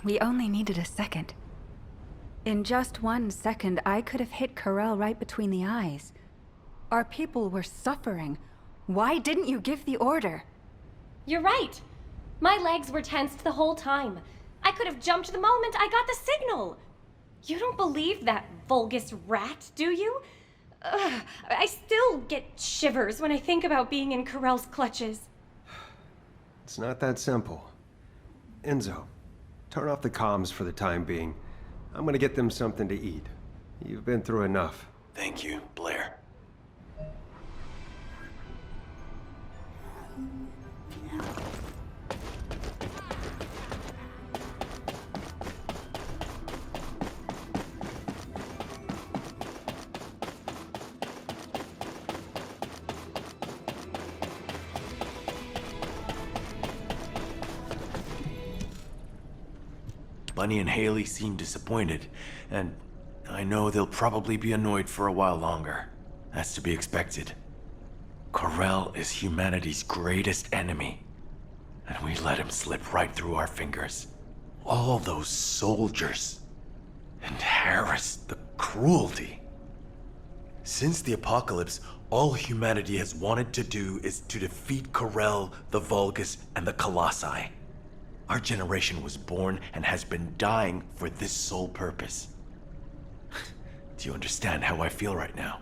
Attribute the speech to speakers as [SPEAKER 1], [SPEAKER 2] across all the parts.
[SPEAKER 1] We only needed a second. In just 1 second, I could have hit Corell right between the eyes. Our people were suffering. Why didn't you give the order?
[SPEAKER 2] You're right. My legs were tensed the whole time. I could have jumped the moment I got the signal. You don't believe that Vulgus rat, do you? Ugh, I still get shivers when I think about being in Corell's clutches.
[SPEAKER 3] It's not that simple. Enzo, turn off the comms for the time being. I'm gonna get them something to eat. You've been through enough.
[SPEAKER 4] Thank you, Blair. Bunny and Haley seem disappointed, and I know they'll probably be annoyed for a while longer. That's to be expected. Corell is humanity's greatest enemy, and we let him slip right through our fingers. All those soldiers. And Harris, the cruelty. Since the apocalypse, all humanity has wanted to do is to defeat Corell, the Vulgus, and the Colossi. Our generation was born and has been dying for this sole purpose. Do you understand how I feel right now?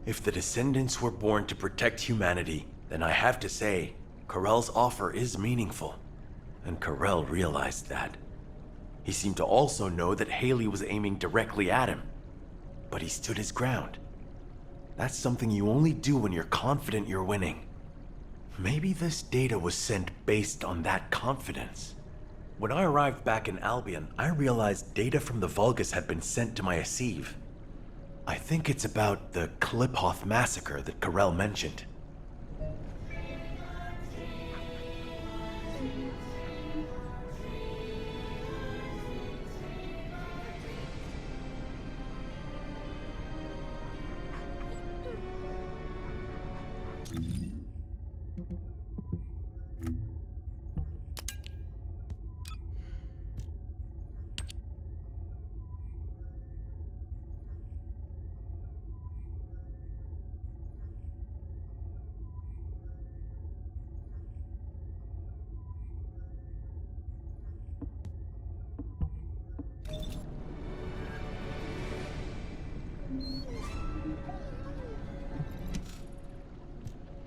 [SPEAKER 4] If the Descendants were born to protect humanity, then I have to say, Corell's offer is meaningful. And Corell realized that. He seemed to also know that Haley was aiming directly at him. But he stood his ground. That's something you only do when you're confident you're winning. Maybe this data was sent based on that confidence. When I arrived back in Albion, I realized data from the Vulgus had been sent to my Asiv. I think it's about the Kliphoth massacre that Corell mentioned.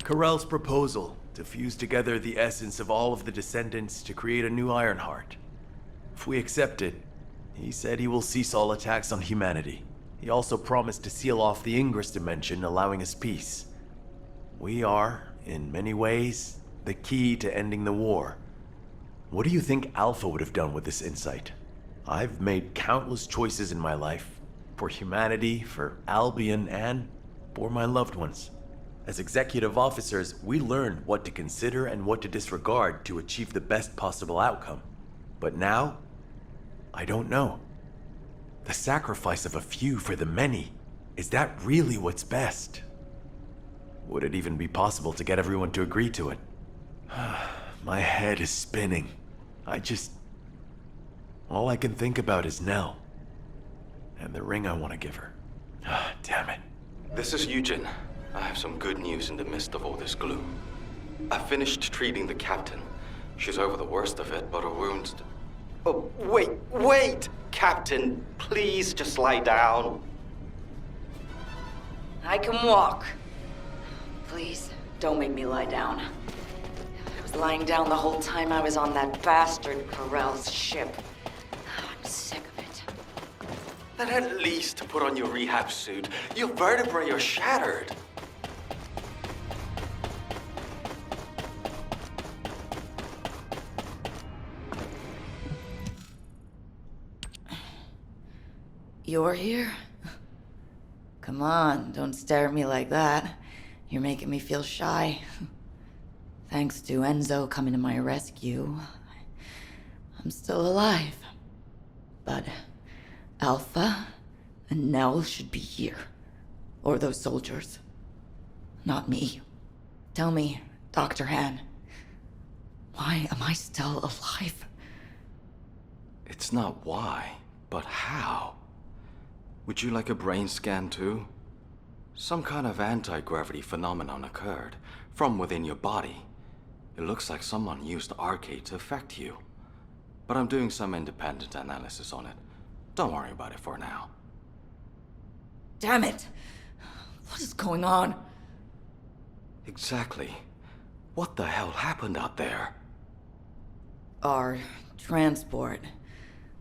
[SPEAKER 4] Corell's proposal to fuse together the essence of all of the Descendants to create a new Ironheart. If we accept it, he said he will cease all attacks on humanity. He also promised to seal off the Ingress dimension, allowing us peace. We are, in many ways, the key to ending the war. What do you think Alpha would have done with this insight? I've made countless choices in my life. For humanity, for Albion, and for my loved ones. As executive officers, we learn what to consider and what to disregard to achieve the best possible outcome. But now, I don't know. The sacrifice of a few for the many, is that really what's best? Would it even be possible to get everyone to agree to it? My head is spinning. All I can think about is Nell. And the ring I want to give her. Damn it.
[SPEAKER 5] This is Eugen. I have some good news in the midst of all this gloom. I finished treating the captain. She's over the worst of it, but her wounds... Oh, wait! Captain, please just lie down.
[SPEAKER 6] I can walk. Please, don't make me lie down. I was lying down the whole time I was on that bastard Corell's ship. I'm sick of it.
[SPEAKER 5] Then at least put on your rehab suit. Your vertebrae are shattered.
[SPEAKER 6] You're here? Come on, don't stare at me like that. You're making me feel shy. Thanks to Enzo coming to my rescue, I'm still alive. But Alpha and Nell should be here. Or those soldiers. Not me. Tell me, Dr. Han, why am I still alive?
[SPEAKER 5] It's It's not why, but how. Would you like a brain scan too? Some kind of anti-gravity phenomenon occurred from within your body. It looks like someone used the arcade to affect you. But I'm doing some independent analysis on it. Don't worry about it for now.
[SPEAKER 6] Damn it! What is going on?
[SPEAKER 5] Exactly. What the hell happened out there?
[SPEAKER 6] Our transport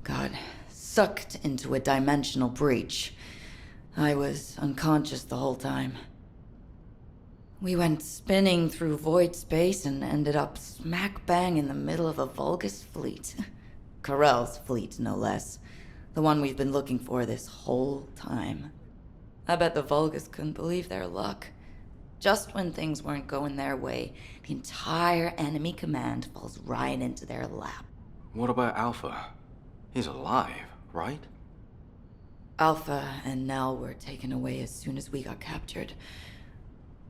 [SPEAKER 6] got sucked into a dimensional breach. I was unconscious the whole time. We went spinning through void space and ended up smack bang in the middle of a Vulgus fleet. Corell's fleet, no less. The one we've been looking for this whole time. I bet the Vulgus couldn't believe their luck. Just when things weren't going their way, the entire enemy command falls right into their lap.
[SPEAKER 5] What about Alpha? He's alive, right?
[SPEAKER 6] Alpha and Nell were taken away as soon as we got captured.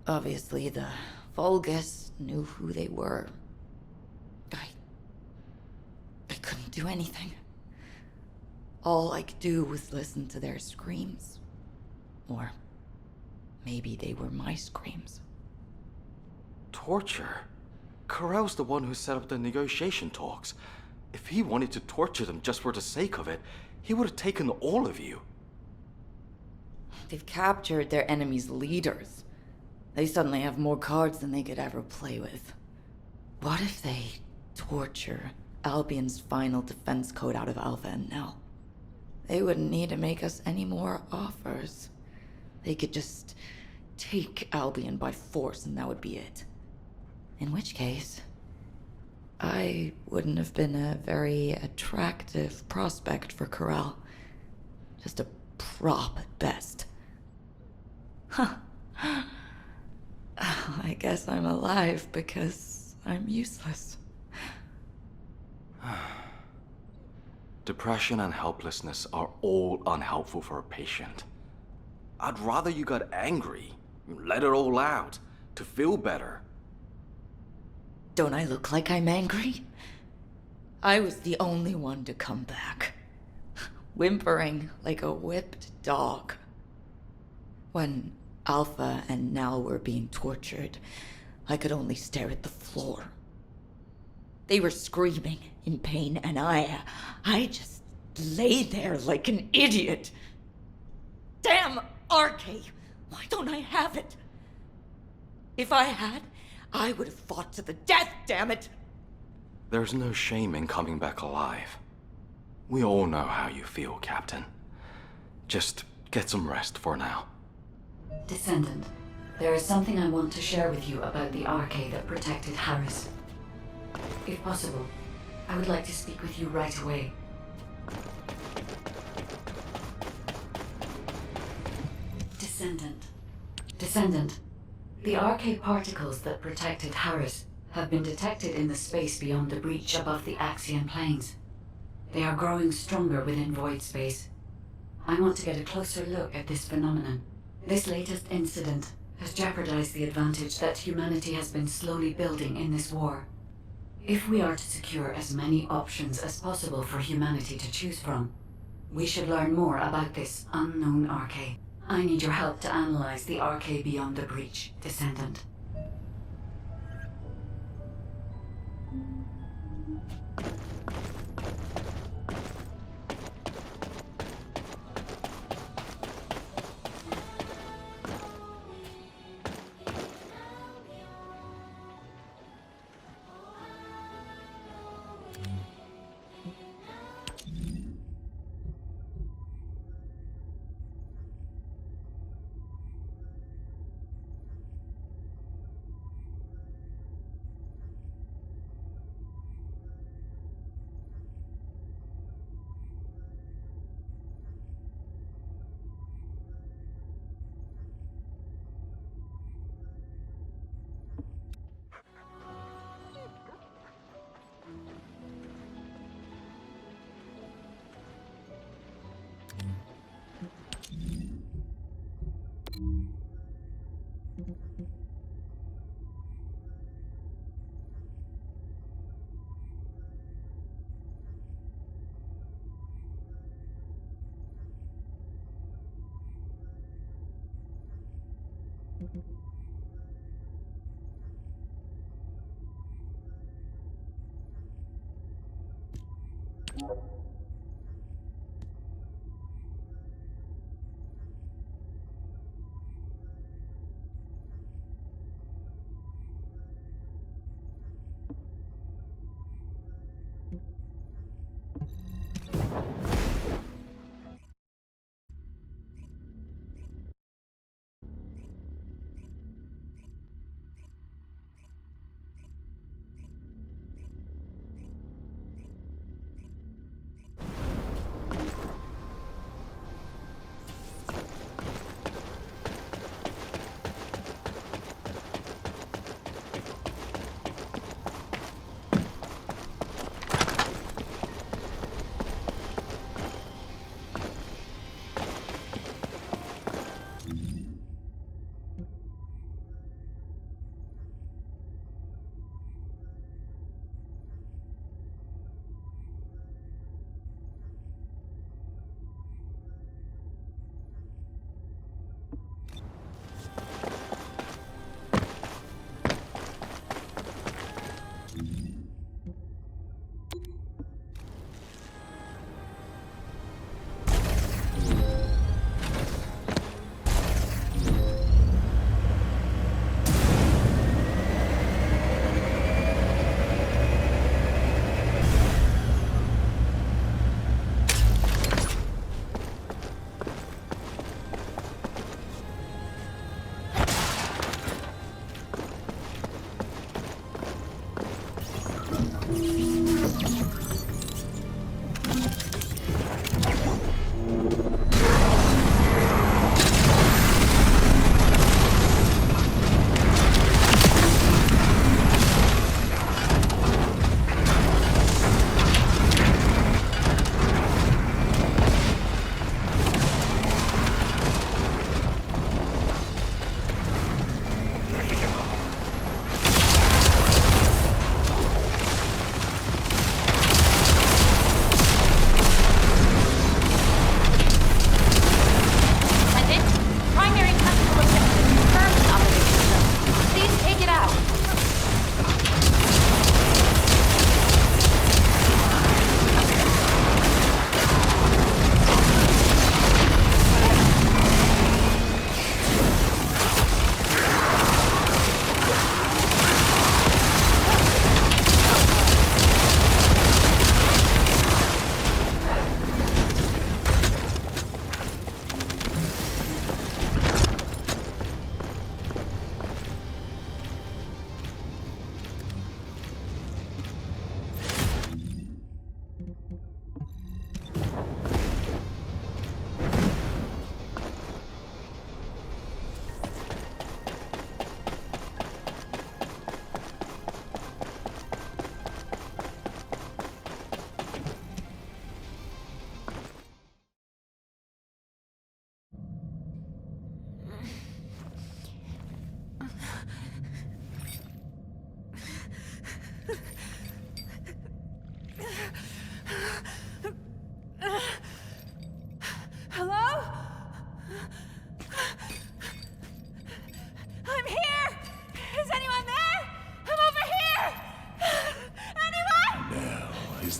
[SPEAKER 6] Obviously, the Vulgus knew who they were. I couldn't do anything. All I could do was listen to their screams. Or maybe they were my screams.
[SPEAKER 5] Torture? Corell's the one who set up the negotiation talks. If he wanted to torture them just for the sake of it, he would have taken all of you.
[SPEAKER 6] They've captured their enemy's leaders. They suddenly have more cards than they could ever play with. What if they torture Albion's final defense code out of Alpha and Nell? They wouldn't need to make us any more offers. They could just take Albion by force and that would be it. In which case, I wouldn't have been a very attractive prospect for Corell. Just a prop at best. Huh. I guess I'm alive because I'm useless.
[SPEAKER 5] Depression and helplessness are all unhelpful for a patient. I'd rather you got angry, let it all out, to feel better.
[SPEAKER 6] Don't I look like I'm angry? I was the only one to come back, whimpering like a whipped dog. When Alpha and Nell were being tortured, I could only stare at the floor. They were screaming in pain, and I just lay there like an idiot. Damn Arcade! Why don't I have it? If I had, I would have fought to the death, damn it!
[SPEAKER 5] There's no shame in coming back alive. We all know how you feel, Captain. Just get some rest for now.
[SPEAKER 7] Descendant, there is something I want to share with you about the arcade that protected Harris. If possible, I would like to speak with you right away. Descendant, the arcade particles that protected Harris have been detected in the space beyond the breach above the Axian plains. They are growing stronger within void space. I want to get a closer look at this phenomenon. This latest incident has jeopardized the advantage that humanity has been slowly building in this war. If we are to secure as many options as possible for humanity to choose from, we should learn more about this unknown arcade. I need your help to analyze the arcade beyond the breach, Descendant.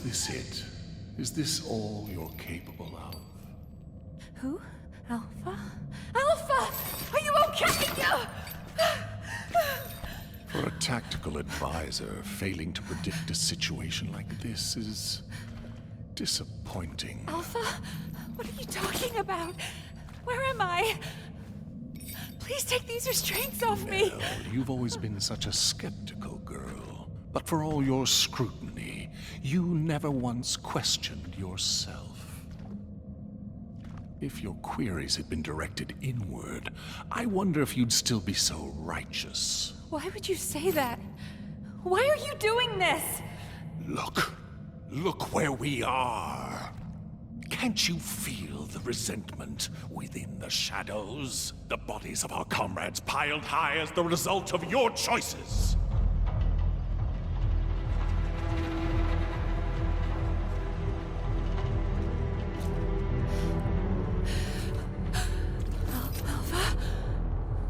[SPEAKER 8] this it? Is this all you're capable of?
[SPEAKER 1] Who? Alpha? Alpha! Are you okay?
[SPEAKER 8] For a tactical advisor, failing to predict a situation like this is disappointing.
[SPEAKER 1] Alpha? What are you talking about? Where am I? Please take these restraints off me.
[SPEAKER 8] Well, you've always been such a skeptical girl. But for all your scrutiny, you never once questioned yourself. If your queries had been directed inward, I wonder if you'd still be so righteous.
[SPEAKER 1] Why would you say that? Why are you doing this?
[SPEAKER 8] Look where we are. Can't you feel the resentment within the shadows? The bodies of our comrades piled high as the result of your choices.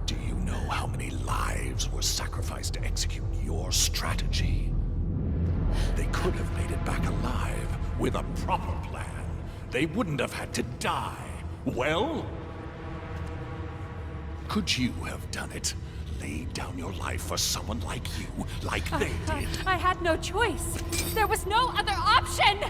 [SPEAKER 8] Do you know proper plan, they wouldn't have had to die. Well? Could you have done it? Laid down your life for someone like you, like they did?
[SPEAKER 9] I had no choice. There was no other option!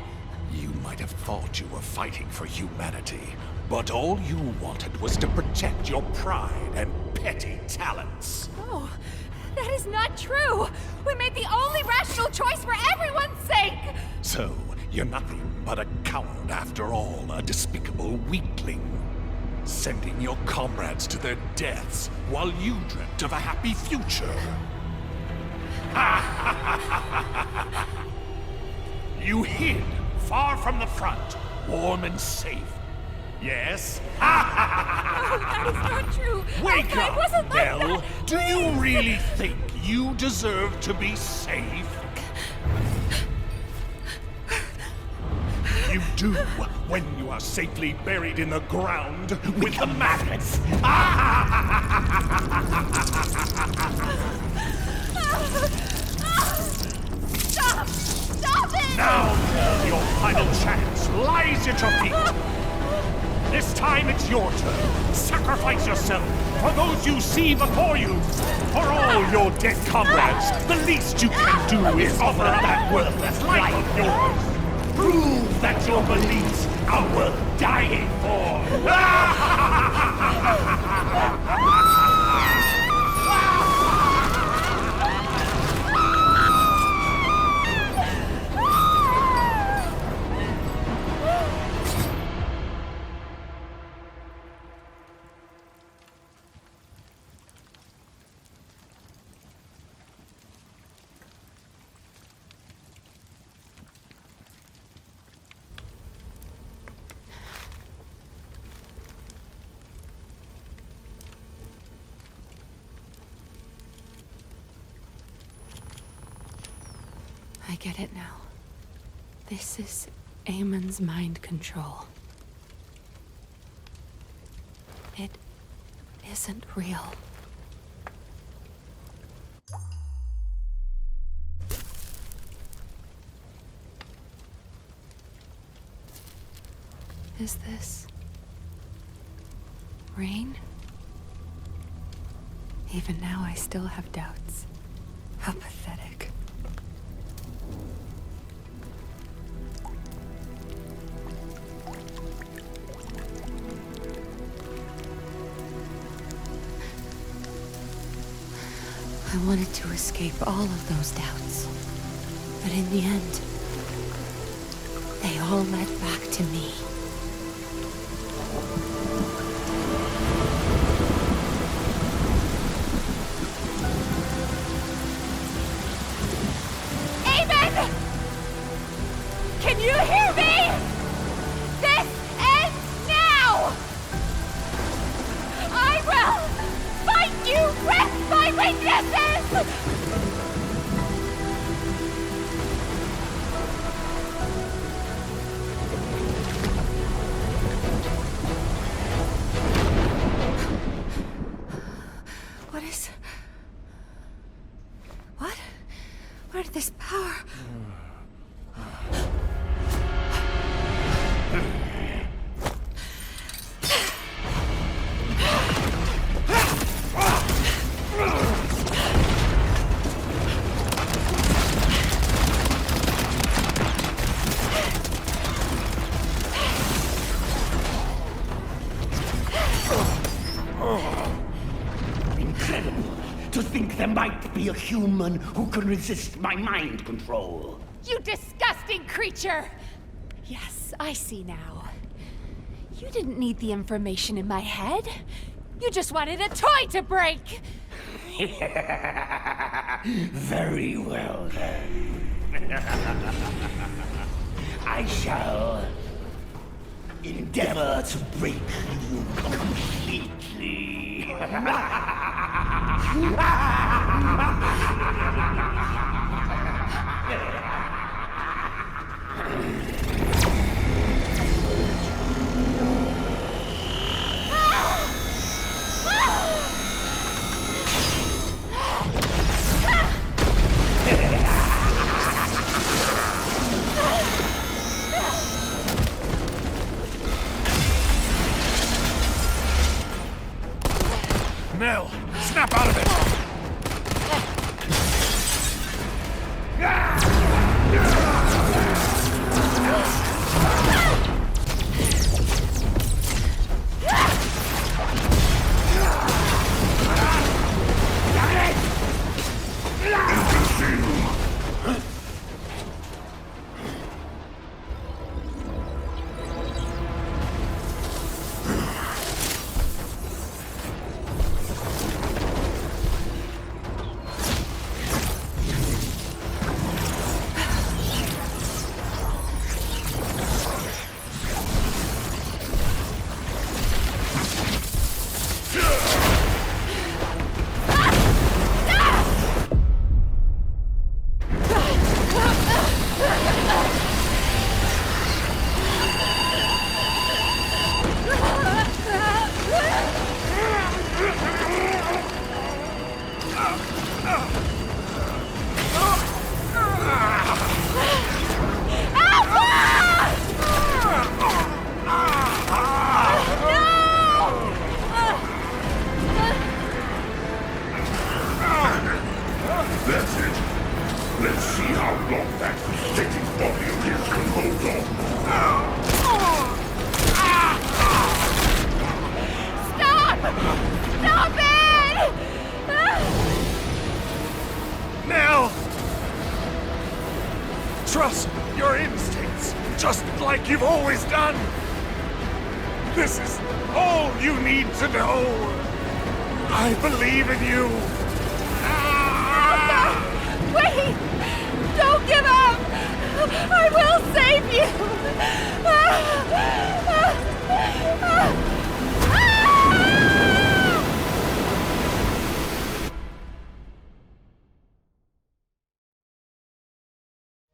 [SPEAKER 8] You might have thought you were fighting for humanity, but all you wanted was to protect your pride and petty talents.
[SPEAKER 9] No, that is not true! We made the only rational choice for everyone's sake!
[SPEAKER 8] So, you're nothing but a coward after all, a despicable weakling. Sending your comrades to their deaths while you dreamt of a happy future. You hid far from the front, warm and safe. Yes?
[SPEAKER 9] That is not true!
[SPEAKER 8] Wake
[SPEAKER 9] I
[SPEAKER 8] up,
[SPEAKER 9] wasn't like
[SPEAKER 8] Belle!
[SPEAKER 9] that.
[SPEAKER 8] Do you really think you deserve to be safe? You do when you are safely buried in the ground with the maggots.
[SPEAKER 9] Stop! Stop it!
[SPEAKER 8] Now, your final chance lies at your feet. This time it's your turn. Sacrifice yourself for those you see before you. For all your dead comrades, the least you can do is offer that worthless life of yours. Prove that your beliefs are worth dying for.
[SPEAKER 9] I get it now. This is Amon's mind control. It isn't real. Is this rain? Even now, I still have doubts. How pathetic. I wanted to escape all of those doubts. But in the end, they all led back to me. Amen! Can you hear me? This ends now! I will fight you with my weaknesses! Where did this power...
[SPEAKER 10] Incredible. To think there might be a human who can resist my mind control.
[SPEAKER 9] You disgusting creature! Yes, I see now. You didn't need the information in my head. You just wanted a toy to break!
[SPEAKER 10] Very well, then. I shall endeavor to break you completely.
[SPEAKER 8] Nell, snap out of it!
[SPEAKER 10] That's it. Let's see how long that pathetic body of his can hold on.
[SPEAKER 9] Stop! Stop it!
[SPEAKER 8] Nell! Trust your instincts, just like you've always done. This is all you need to know. I believe in you.
[SPEAKER 9] Wait! Don't give up! I will save you!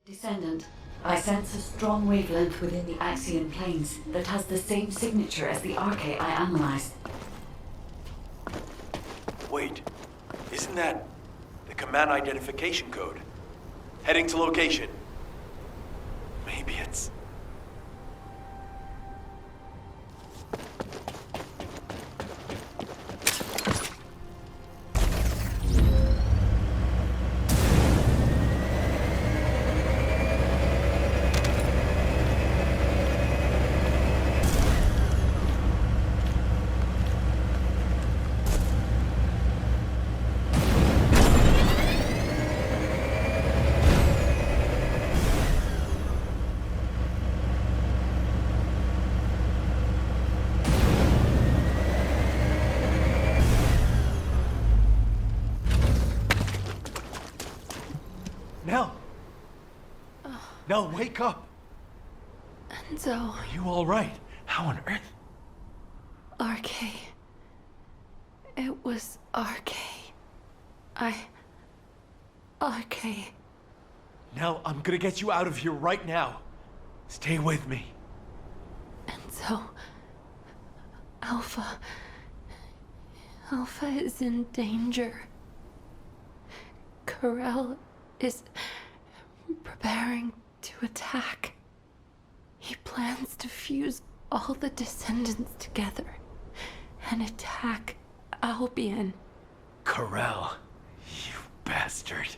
[SPEAKER 7] Descendant, I sense a strong wavelength within the Axion planes that has the same signature as the Arche I analyzed.
[SPEAKER 4] Wait, isn't that the command identification code? Heading to location. Maybe it's...
[SPEAKER 11] Nell! Nell, wake up!
[SPEAKER 9] Enzo,
[SPEAKER 11] Are you all right? How on earth?
[SPEAKER 9] Arche. It was Arche. Arche.
[SPEAKER 11] Nell, I'm gonna get you out of here right now. Stay with me.
[SPEAKER 9] Enzo. Alpha. Alpha is in danger. Corel is preparing to attack. He plans to fuse all the descendants together and attack Albion.
[SPEAKER 4] Corel, you bastard.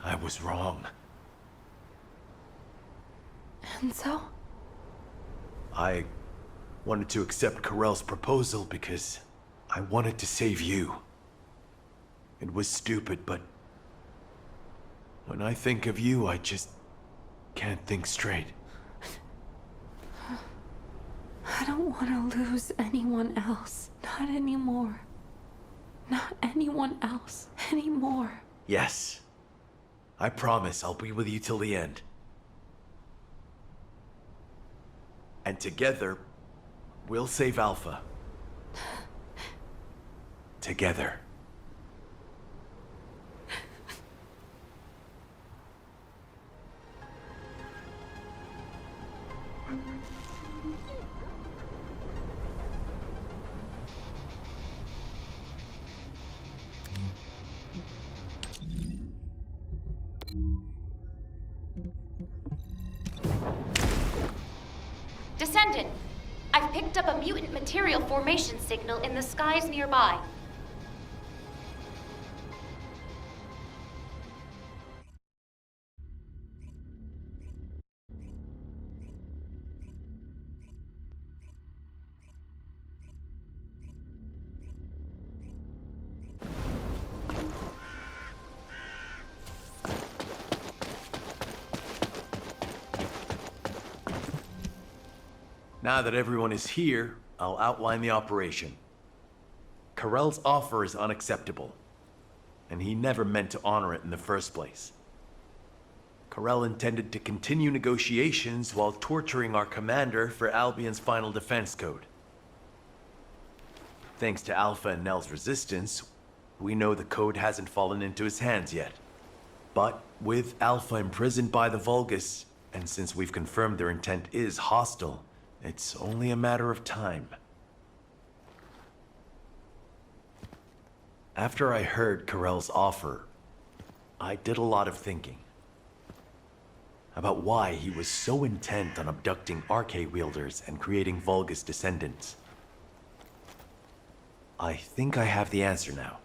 [SPEAKER 4] I was wrong.
[SPEAKER 9] Enzo?
[SPEAKER 4] I wanted to accept Corel's proposal because I wanted to save you. It was stupid, but when I think of you, I just can't think straight.
[SPEAKER 9] I don't want to lose anyone else. Not anymore. Not anyone else anymore.
[SPEAKER 4] Yes. I promise I'll be with you till the end. And together, we'll save Alpha. Together.
[SPEAKER 2] Descendant,
[SPEAKER 12] I've picked up a mutant material formation signal in the skies nearby.
[SPEAKER 4] Now that everyone is here, I'll outline the operation. Karel's offer is unacceptable, and he never meant to honor it in the first place. Karel intended to continue negotiations while torturing our commander for Albion's final defense code. Thanks to Alpha and Nell's resistance, we know the code hasn't fallen into his hands yet. But with Alpha imprisoned by the Vulgus, and since we've confirmed their intent is hostile, it's only a matter of time. After I heard Karel's offer, I did a lot of thinking about why he was so intent on abducting Arche wielders and creating Vulgus descendants. I think I have the answer now.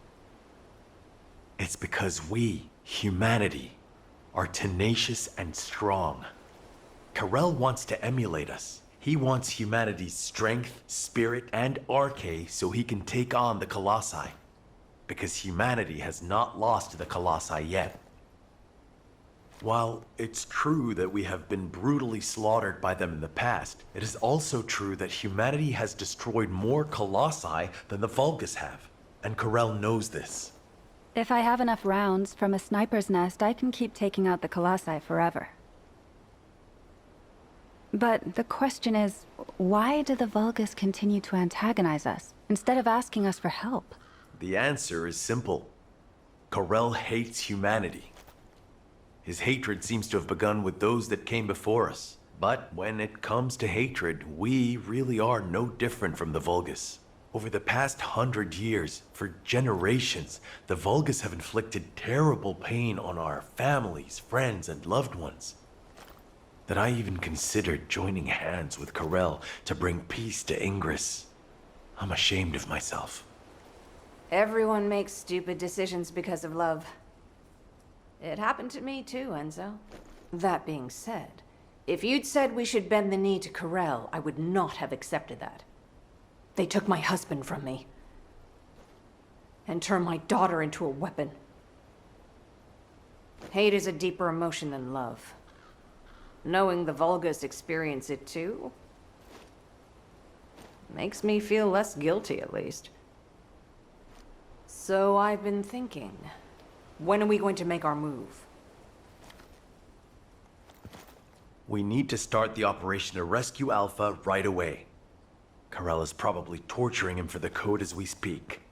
[SPEAKER 4] It's because we, humanity, are tenacious and strong. Karel wants to emulate us. He wants humanity's strength, spirit, and Arche so he can take on the Colossi. Because humanity has not lost to the Colossi yet. While it's true that we have been brutally slaughtered by them in the past, it is also true that humanity has destroyed more Colossi than the Vulgus have. And Karel knows this.
[SPEAKER 1] If I have enough rounds from a sniper's nest, I can keep taking out the Colossi forever. But the question is, why do the Vulgus continue to antagonize us, instead of asking us for help?
[SPEAKER 4] The answer is simple. Karel hates humanity. His hatred seems to have begun with those that came before us. But when it comes to hatred, we really are no different from the Vulgus. Over the past 100 years, for generations, the Vulgus have inflicted terrible pain on our families, friends, and loved ones. That I even considered joining hands with Karel to bring peace to Ingress. I'm ashamed of myself.
[SPEAKER 13] Everyone makes stupid decisions because of love. It happened to me too, Enzo. That being said, if you'd said we should bend the knee to Karel, I would not have accepted that. They took my husband from me. And turned my daughter into a weapon. Hate is a deeper emotion than love. Knowing the Vulgus experience it too makes me feel less guilty, at least. So I've been thinking, when are we going to make our move?
[SPEAKER 4] We need to start the operation to rescue Alpha right away. Karel is probably torturing him for the code as we speak.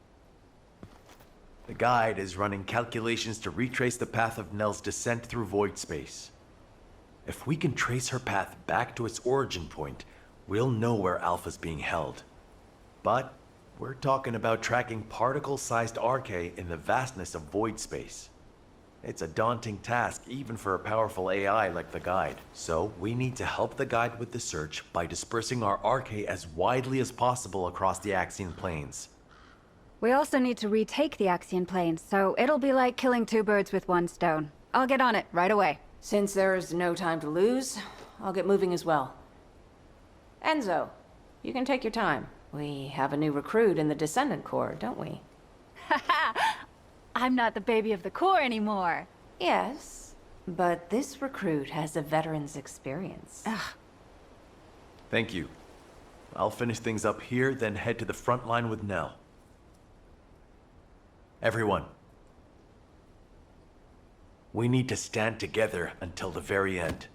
[SPEAKER 4] The guide is running calculations to retrace the path of Nell's descent through void space. If we can trace her path back to its origin point, we'll know where Alpha's being held. But we're talking about tracking particle-sized Arche in the vastness of void space. It's a daunting task even for a powerful AI like the Guide. So we need to help the Guide with the search by dispersing our Arche as widely as possible across the Axian plains.
[SPEAKER 1] We also need to retake the Axian plains, so it'll be like killing two birds with one stone. I'll get on it right away.
[SPEAKER 13] Since there's no time to lose, I'll get moving as well. Enzo, you can take your time. We have a new recruit in the Descendant Corps, don't we?
[SPEAKER 1] I'm not the baby of the Corps anymore.
[SPEAKER 13] Yes, but this recruit has a veteran's experience.
[SPEAKER 1] Ugh.
[SPEAKER 4] Thank you. I'll finish things up here, then head to the front line with Nell. Everyone. We need to stand together until the very end.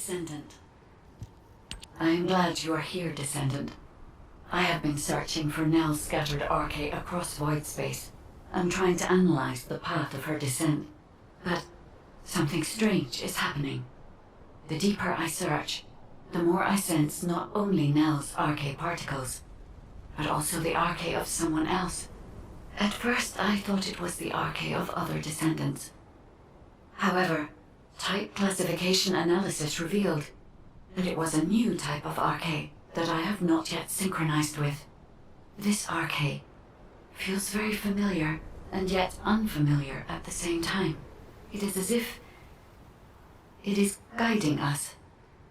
[SPEAKER 7] Descendant. I am glad you are here, Descendant. I have been searching for Nell's scattered arche across void space. I'm trying to analyze the path of her descent. But something strange is happening. The deeper I search, the more I sense not only Nell's arche particles, but also the arche of someone else. At first, I thought it was the arche of other descendants. However, type classification analysis revealed that it was a new type of arche that I have not yet synchronized with. This arche feels very familiar and yet unfamiliar at the same time. It is as if it is guiding us.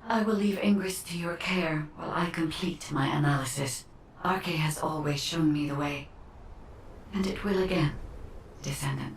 [SPEAKER 7] I will leave Ingress to your care while I complete my analysis. Arche has always shown me the way, and it will again, Descendant.